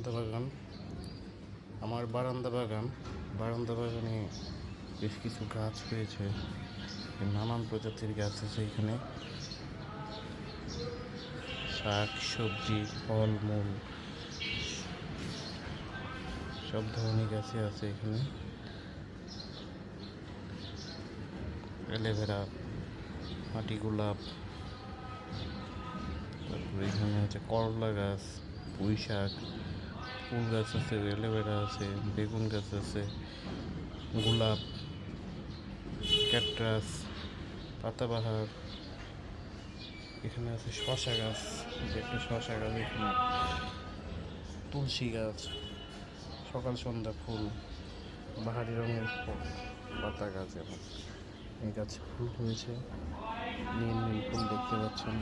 বারান্দা বাগান। আমার বারান্দা বাগানে বেশ কিছু গাছ রয়েছে, নানান প্রজাতির গাছ আছে এখানে। শাক সবজি ফলমূল সব ধরনের গাছই আছে এখানে। অ্যালোভেরা, মাটি গোলাপ, তারপরে এখানে আছে করলা গাছ, পুঁই শাক, ফুল গাছ আছে, অ্যালোভেরা আছে, বেগুন গাছ আছে, গোলাপ, ক্যাকটাস, পাতাবাহার। এখানে আছে শশা গাছ, একটা শশা গাছ এখানে, তুলসী গাছ, সকাল সন্ধ্যা ফুল, বাহারি রঙের পাতা গাছ। এবং এই গাছে ফুল হয়েছে, নীল নীল ফুল দেখতে পাচ্ছেন।